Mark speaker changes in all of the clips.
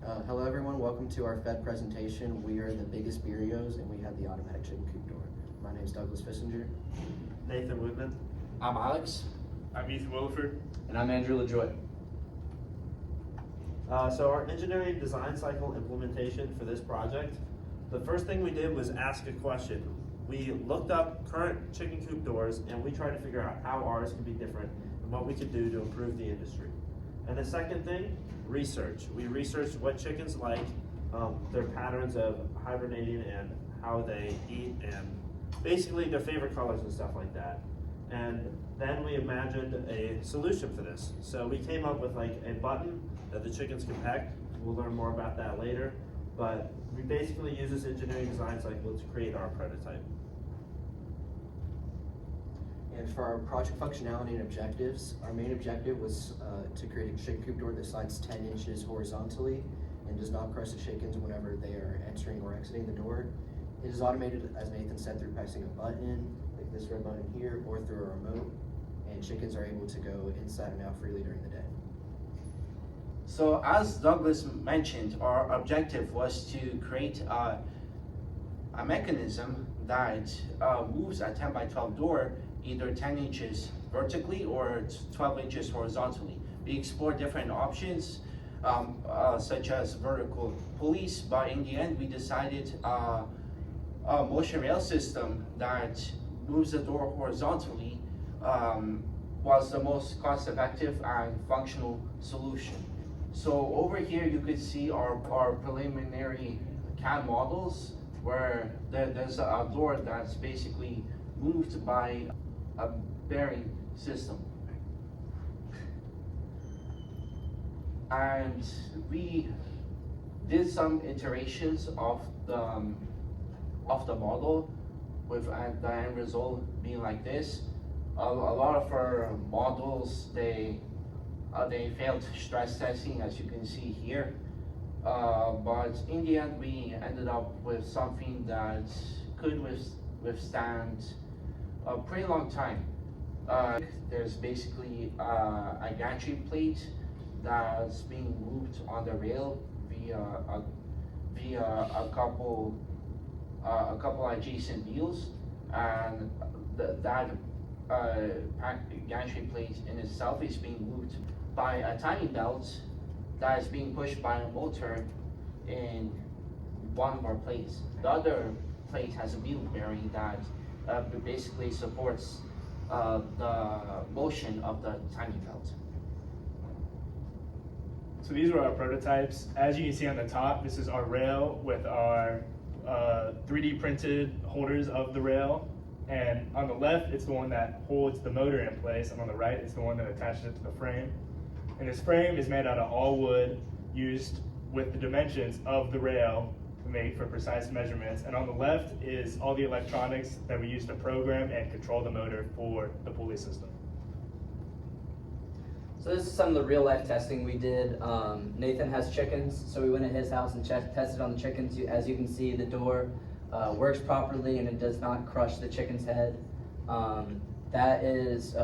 Speaker 1: Hello everyone, welcome to our Fed presentation. We are the biggest Burios and we have the automatic chicken coop door. My name is Douglas Fissinger.
Speaker 2: Nathan Woodman.
Speaker 3: I'm Alex.
Speaker 2: I'm Ethan Williford.
Speaker 3: And I'm Andrew LaJoy.
Speaker 2: So our engineering design cycle implementation for this project, the first thing we did was ask a question. We looked up current chicken coop doors and we tried to figure out how ours could be different and what we could do to improve the industry. And the second thing, research. We researched what chickens like, their patterns of hibernating and how they eat and basically their favorite colors and stuff like that. And then we imagined a solution for this. So we came up with like a button that the chickens can peck. We'll learn more about that later. But we basically use this engineering design cycle to create our prototype.
Speaker 1: And for our project functionality and objectives, our main objective was to create a chicken coop door that slides 10 inches horizontally and does not crush the chickens whenever they are entering or exiting the door. It is automated, as Nathan said, through pressing a button, like this red button here, or through a remote, and chickens are able to go inside and out freely during the day.
Speaker 3: So as Douglas mentioned, our objective was to create a mechanism that moves a 10 by 12 door either 10 inches vertically or 12 inches horizontally. We explored different options such as vertical pulleys, but in the end we decided a motion rail system that moves the door horizontally was the most cost-effective and functional solution. So over here you could see our preliminary CAD models where there's a door that's basically moved by a bearing system. And we did some iterations of the model with the end result being like this. A lot of our models, they failed stress testing, as you can see here. But in the end, we ended up with something that could withstand a pretty long time. There's basically a gantry plate that's being moved on the rail via a couple adjacent wheels, and that gantry plate in itself is being moved by a timing belt that is being pushed by a motor in one of our plates. The other plate has a wheel bearing that basically supports the motion of the timing belt.
Speaker 4: So these were our prototypes. As you can see on the top, this is our rail with our 3D printed holders of the rail. And on the left, it's the one that holds the motor in place, and on the right, it's the one that attaches it to the frame. And this frame is made out of all wood, used with the dimensions of the rail to make for precise measurements. And on the left is all the electronics that we use to program and control the motor for the pulley system.
Speaker 5: So this is some of the real life testing we did. Nathan has chickens, so we went to his house and tested on the chickens. As you can see, the door works properly and it does not crush the chicken's head. That is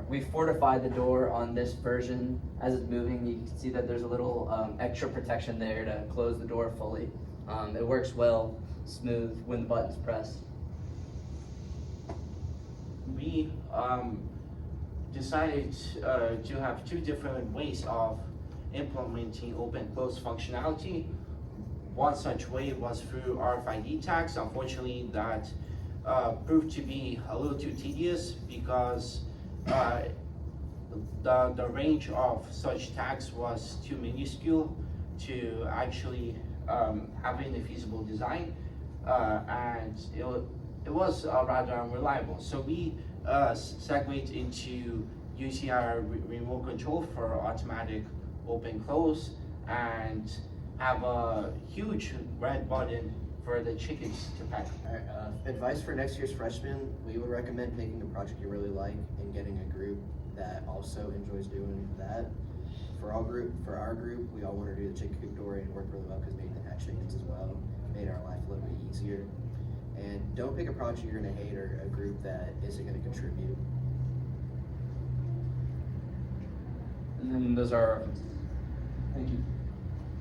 Speaker 5: we fortified the door on this version. As it's moving, you can see that there's a little extra protection there to close the door fully. It works well, smooth when the button's pressed.
Speaker 3: We decided to have two different ways of implementing open-close functionality. One such way was through RFID tags. Unfortunately, that proved to be a little too tedious because the range of such tags was too minuscule to actually have in a feasible design, and it was rather unreliable. So we segued into using our remote control for automatic open-close and have a huge red button for the chickens to peck.
Speaker 1: Advice for next year's freshmen, we would recommend picking a project you really like and getting a group that also enjoys doing that. For our group, we all want to do the chicken coop door and it worked really well because Nathan had chickens as well. It made our life a little bit easier. And don't pick a project you're going to hate or a group that isn't going to contribute.
Speaker 5: And then those are, thank you.